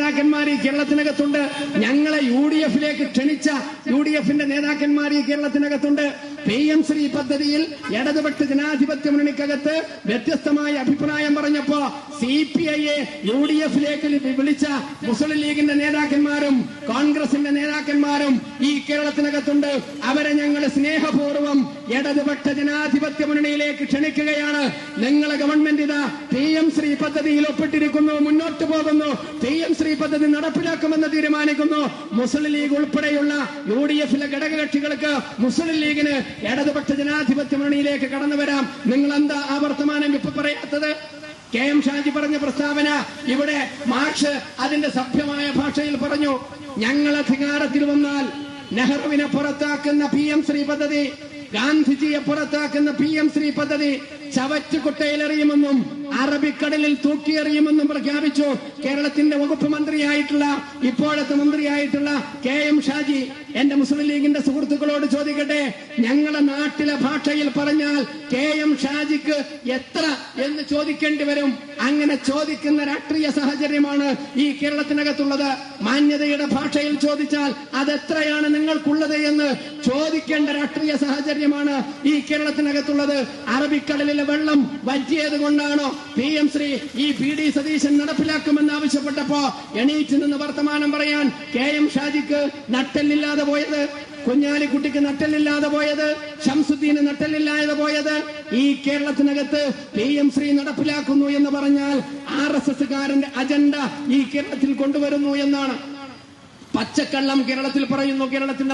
നേതാക്കന്മാർ ഈ കേരളത്തിനകത്തുണ്ട്. ഞങ്ങളെ UDF-ലേക്ക് ക്ഷണിച്ച UDF-ന്റെ നേതാക്കന്മാർ ഈ കേരളത്തിനകത്തുണ്ട്. PM ശ്രീ പദ്ധതിയിൽ ഇടതുപക്ഷ ജനാധിപത്യ മുന്നണിക്കകത്ത് വ്യത്യസ്തമായ അഭിപ്രായം പറഞ്ഞപ്പോ CPI-യെ UDF-ലേക്ക് വിളിച്ച മുസ്ലിം ലീഗിന്റെ നേതാക്കന്മാരും കോൺഗ്രസിന്റെ നേതാക്കന്മാരും ഈ കേരളത്തിനകത്തുണ്ട്. അവരെ ഞങ്ങൾ സ്നേഹപൂർവ്വം ഇടതുപക്ഷ ജനാധിപത്യ മുന്നണിയിലേക്ക് ക്ഷണിക്കുകയാണ്. നിങ്ങളെ ഗവൺമെന്റ് ഇതാ PM ശ്രീ പദ്ധതിയിൽ ഒപ്പിട്ടിരിക്കുന്നു, മുന്നോട്ട് പോകുന്നു, PM ശ്രീ പദ്ധതി നടപ്പിലാക്കുമെന്ന് തീരുമാനിക്കുന്നു. മുസ്ലിം ലീഗ് ഉൾപ്പെടെയുള്ള UDF-ലെ ഘടകകക്ഷികൾക്ക് മുസ്ലിം ലീഗിന് ഇടതുപക്ഷ ജനാധിപത്യ മുന്നണിയിലേക്ക് കടന്നു വരാം. നിങ്ങൾ എന്താ ആ വർത്തമാനം ഇപ്പൊ പറയാത്തത്? KM ഷാജി പറഞ്ഞ പ്രസ്താവന ഇവിടെ മാർക്സ് അതിന്റെ സഭ്യമായ ഭാഷയിൽ പറഞ്ഞു. ഞങ്ങൾ അധികാരത്തിൽ വന്നാൽ നെഹ്റുവിനെ പുറത്താക്കുന്ന PM ശ്രീ പദ്ധതി, ഗാന്ധിജിയെ പുറത്താക്കുന്ന PM ശ്രീ പദ്ധതി ചവറ്റുകുട്ടയിലെറിയുമെന്നും അറബിക്കടലിൽ തൂക്കിയെറിയുമെന്നും പ്രഖ്യാപിച്ചു. കേരളത്തിന്റെ വകുപ്പ് മന്ത്രിയായിട്ടുള്ള ഇപ്പോഴത്തെ മന്ത്രിയായിട്ടുള്ള KM ഷാജി എന്റെ മുസ്ലിം ലീഗിന്റെ സുഹൃത്തുക്കളോട് ചോദിക്കട്ടെ, ഞങ്ങളുടെ നാട്ടിലെ ഭാഷയിൽ പറഞ്ഞാൽ KM ഷാജിക്ക് എത്ര എന്ന് ചോദിക്കേണ്ടി വരും. അങ്ങനെ ചോദിക്കുന്ന രാഷ്ട്രീയ സാഹചര്യമാണ് ഈ കേരളത്തിനകത്തുള്ളത്. മാന്യതയുടെ ഭാഷയിൽ ചോദിച്ചാൽ അതെത്രയാണ് നിങ്ങൾക്കുള്ളത് എന്ന് ചോദിക്കേണ്ട രാഷ്ട്രീയ സാഹചര്യമാണ് ഈ കേരളത്തിനകത്തുള്ളത്. അറബിക്കടലിലെ വെള്ളം വറ്റിയത് കൊണ്ടാണോ PM ശ്രീ ഈ PD സതീശൻ നടപ്പിലാക്കുമെന്ന് ആവശ്യപ്പെട്ടപ്പോ എണീറ്റ് നിന്ന് വർത്തമാനം പറയാൻ KM ഷാജിക്ക് നട്ടെല്ലില്ലാതെ പോയത്, കുഞ്ഞാലിക്കുട്ടിക്ക് നട്ടെല്ലില്ലാതെ പോയത്, ഷംസുദ്ദീന് നട്ടെല്ലില്ലാതെ പോയത്? ഈ കേരളത്തിനകത്ത് PM ശ്രീ നടപ്പിലാക്കുന്നു എന്ന് പറഞ്ഞാൽ RSS-കാരന്റെ അജണ്ട ഈ കേരളത്തിൽ കൊണ്ടുവരുന്നു എന്നാണ്. പച്ചക്കള്ളം കേരളത്തിൽ പറയുന്നു. കേരളത്തിന്റെ